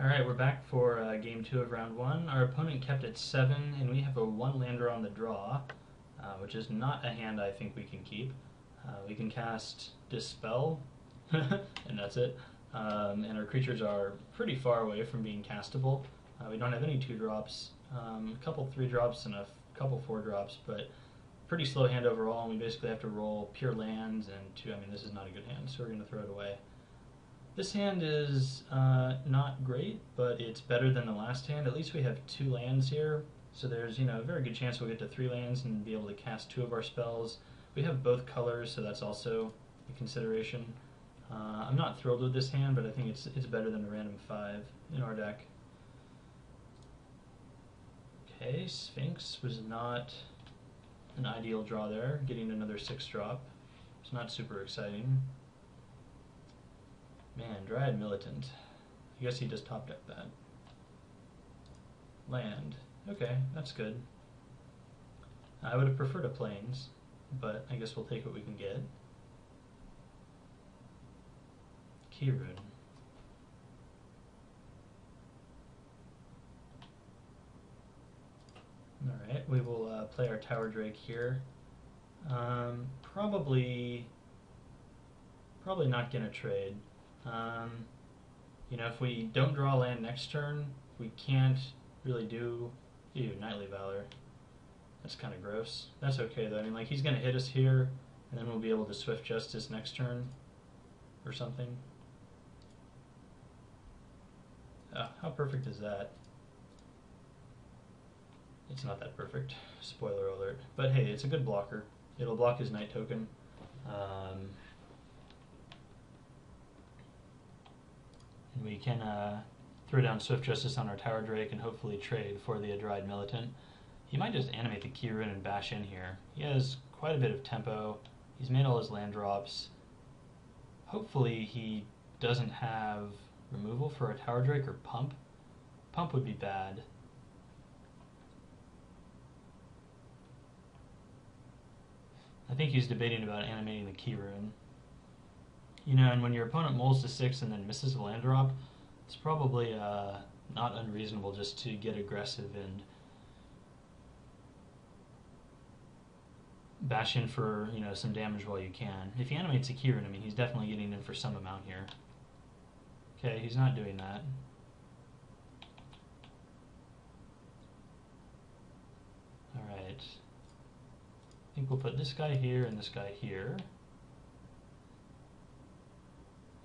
Alright, we're back for game 2 of round 1. Our opponent kept at 7, and we have a 1 lander on the draw, which is not a hand I think we can keep. We can cast Dispel, and that's it. And our creatures are pretty far away from being castable. We don't have any 2-drops, a couple 3-drops, and a couple 4-drops, but pretty slow hand overall, and we basically have to roll pure lands and 2. I mean, this is not a good hand, so we're going to throw it away. This hand is not great, but it's better than the last hand. At least we have 2 lands here, so there's a very good chance we'll get to 3 lands and be able to cast 2 of our spells. We have both colors, so that's also a consideration. I'm not thrilled with this hand, but I think it's better than a random 5 in our deck. Okay, Sphinx was not an ideal draw there, getting another 6-drop. It's not super exciting. Man, Dryad Militant. I guess he just top decked that. Land. Okay, that's good. I would have preferred a Plains, but I guess we'll take what we can get. Keyrune. Alright, we will play our Tower Drake here. Probably not gonna trade. If we don't draw land next turn, we can't really do... Ew, Knightly Valor. That's kind of gross. That's okay though. I mean, like, he's going to hit us here, and then we'll be able to Swift Justice next turn, or something. How perfect is that? It's not that perfect. Spoiler alert. But hey, it's a good blocker. It'll block his Knight token. And we can throw down Swift Justice on our Tower Drake and hopefully trade for the Dryad Militant. He might just animate the Keyrune and bash in here. He has quite a bit of tempo. He's made all his land drops. Hopefully he doesn't have removal for a Tower Drake or Pump. Pump would be bad. I think he's debating about animating the Keyrune. And when your opponent mulls to 6 and then misses a land drop, it's probably not unreasonable just to get aggressive and bash in for some damage while you can. If he animates a Keyrune, I mean, he's definitely getting in for some amount here. Okay, he's not doing that. Alright. I think we'll put this guy here and this guy here.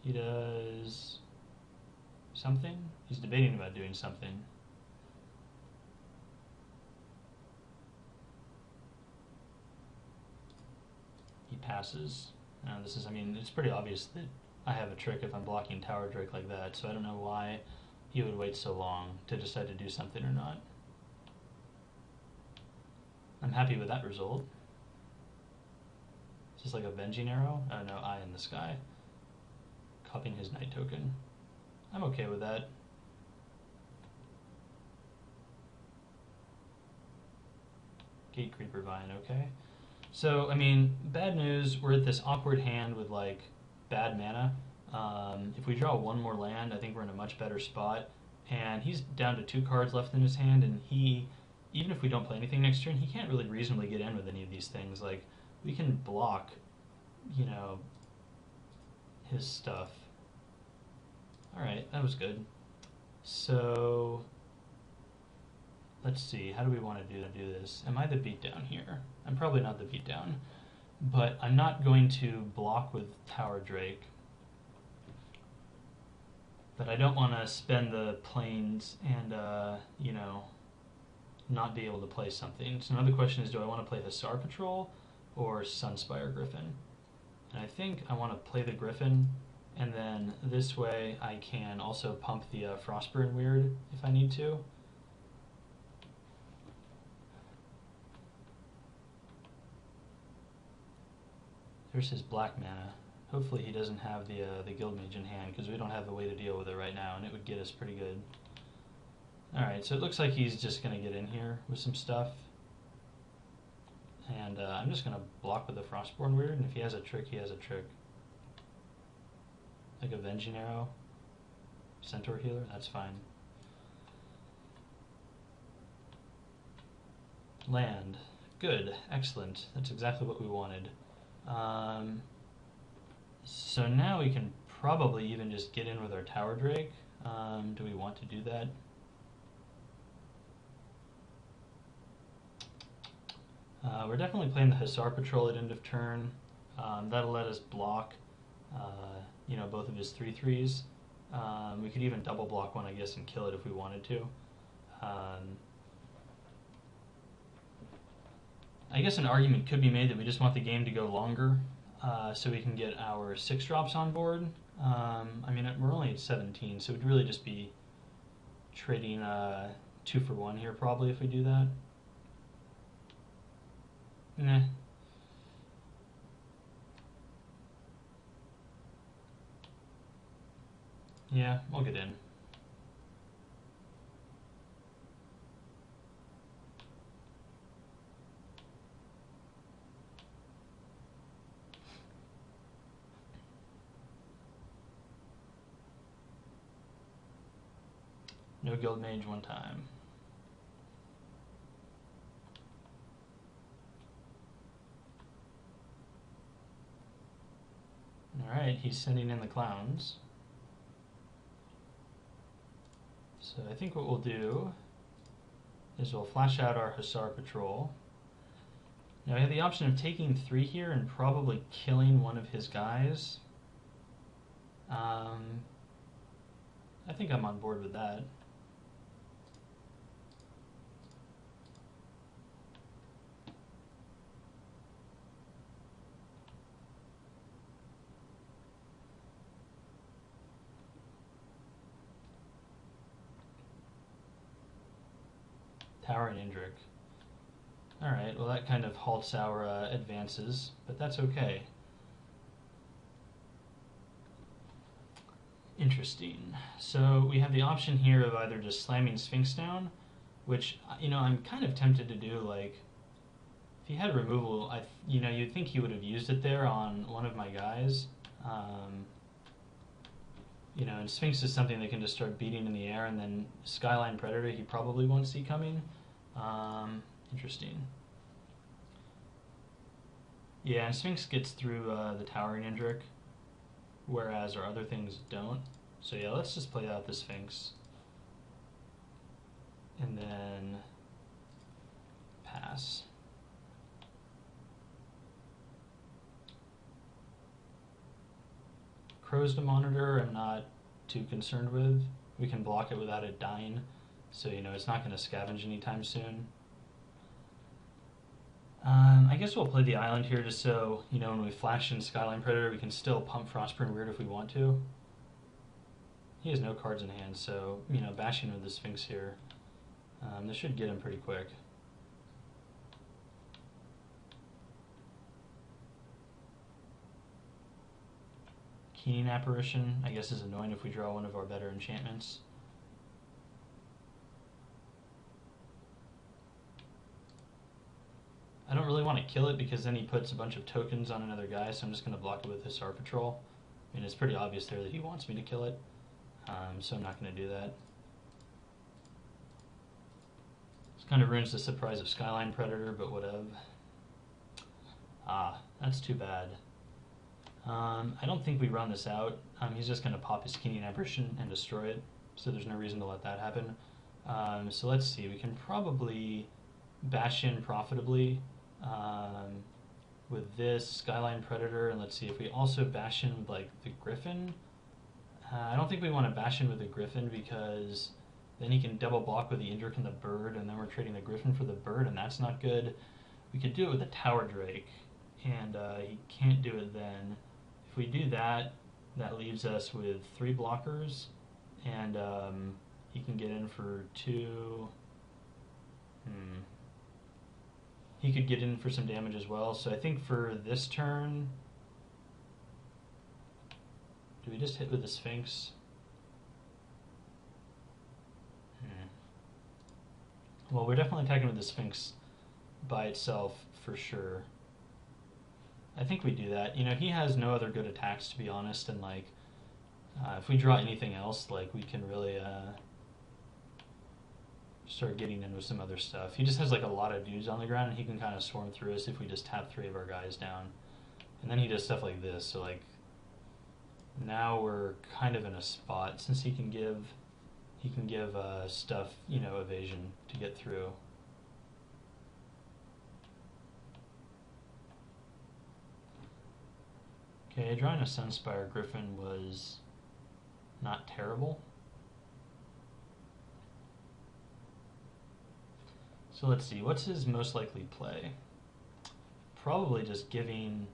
He does something? He's debating about doing something. He passes. It's pretty obvious that I have a trick if I'm blocking Tower Drake like that, so I don't know why he would wait so long to decide to do something or not. I'm happy with that result. Is this like a Venging Arrow? Oh no, Eye in the Sky. Copying his Knight token. I'm okay with that. Gatecreeper Vine, okay. So, bad news, we're at this awkward hand with, like, bad mana. If we draw 1 more land, I think we're in a much better spot. And he's down to 2 cards left in his hand, and even if we don't play anything next turn, he can't really reasonably get in with any of these things. Like, we can block, his stuff. Alright, that was good. So, let's see, how do we want to do this? Am I the beatdown here? I'm probably not the beatdown, but I'm not going to block with Tower Drake. But I don't want to spend the Plains and, not be able to play something. So another question is, do I want to play Hussar Patrol or Sunspire Griffin? And I think I want to play the Griffin, and then this way I can also pump the Frostburn Weird if I need to. There's his black mana. Hopefully he doesn't have the Guildmage in hand, because we don't have the way to deal with it right now, and it would get us pretty good. Alright, so it looks like he's just going to get in here with some stuff. And I'm just going to block with the Frostborn Weird, and if he has a trick, he has a trick. Like a Venging Arrow. Centaur healer, that's fine. Land. Good, excellent. That's exactly what we wanted. So now we can probably even just get in with our Tower Drake. Do we want to do that? We're definitely playing the Hussar Patrol at end of turn. That'll let us block, both of his 3/3s. We could even double block one, I guess, and kill it if we wanted to. I guess an argument could be made that we just want the game to go longer, so we can get our 6 drops on board. We're only at 17, so it would really just be trading 2 for 1 here probably if we do that. Nah. Yeah, we'll get in. No Guild Mage one time. Alright, he's sending in the clowns. So I think what we'll do is we'll flash out our Hussar Patrol. Now we have the option of taking 3 here and probably killing one of his guys. I think I'm on board with that. Tower and Indrik. Alright, well that kind of halts our advances, but that's okay. Interesting. So we have the option here of either just slamming Sphinx down, which, I'm kind of tempted to do, like, if he had removal, you'd think he would have used it there on one of my guys. And Sphinx is something that can just start beating in the air, and then Skyline Predator he probably won't see coming. Interesting. Yeah, and Sphinx gets through the Towering Indrik, whereas our other things don't. So yeah, let's just play out the Sphinx. And then pass. Crows to monitor, I'm not too concerned with. We can block it without it dying, so it's not going to scavenge anytime soon. I guess we'll play the island here just so, when we flash in Skyline Predator, we can still pump Frostburn Weird if we want to. He has no cards in hand, so, bashing with the Sphinx here, this should get him pretty quick. Keening Apparition, I guess, is annoying if we draw one of our better enchantments. I don't really want to kill it because then he puts a bunch of tokens on another guy, so I'm just going to block it with Hussar Patrol. It's pretty obvious there that he wants me to kill it, so I'm not going to do that. This kind of ruins the surprise of Skyline Predator, but whatever. That's too bad. I don't think we run this out. He's just going to pop his Keening Apparition and destroy it, so there's no reason to let that happen. So let's see, we can probably bash in profitably with this Skyline Predator, and let's see if we also bash in with like the Griffin. I don't think we want to bash in with the Griffin because then he can double block with the Indrik and the Bird, and then we're trading the Griffin for the Bird, and that's not good. We could do it with the Tower Drake, and he can't do it then. If we do that, that leaves us with 3 blockers, and he can get in for 2. He could get in for some damage as well, so I think for this turn, do we just hit with the Sphinx? Well, we're definitely attacking with the Sphinx by itself for sure. I think we do that. He has no other good attacks, to be honest, and If we draw anything else, like, we can really start getting in with some other stuff. He just has like a lot of dudes on the ground, and he can kind of swarm through us if we just tap 3 of our guys down. And then he does stuff like this, so like now we're kind of in a spot since he can give stuff, you know, evasion to get through. Okay, drawing a Sunspire Griffin was not terrible. So let's see, what's his most likely play? Probably just giving,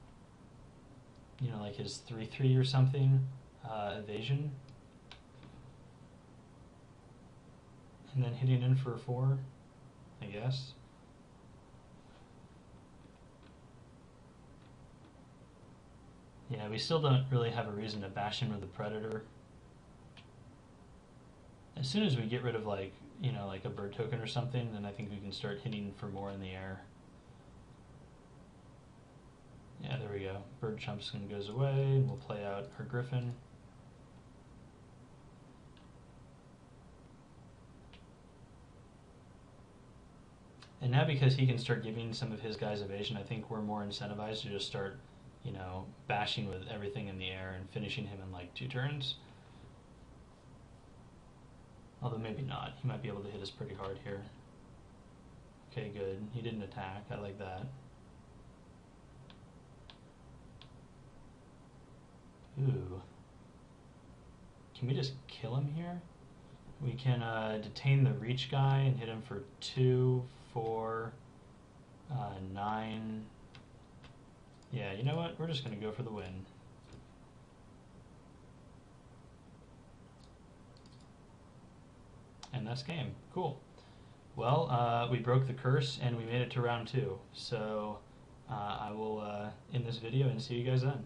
you know, like his 3/3 or something, evasion. And then hitting in for 4, I guess. Yeah, we still don't really have a reason to bash in with the Predator. As soon as we get rid of, like, you know, like a bird token or something, then I think we can start hitting for more in the air. Yeah, there we go. Bird Chumpskin goes away, and we'll play out our Griffin. And now because he can start giving some of his guys evasion, I think we're more incentivized to just start, you know, bashing with everything in the air and finishing him in like 2 turns. Although maybe not. He might be able to hit us pretty hard here. Okay, good. He didn't attack. I like that. Ooh. Can we just kill him here? We can detain the reach guy and hit him for 2, 4, 9. Yeah, you know what? We're just going to go for the win. And that's game. Cool. Well, we broke the curse and we made it to round 2. So I will end this video and see you guys then.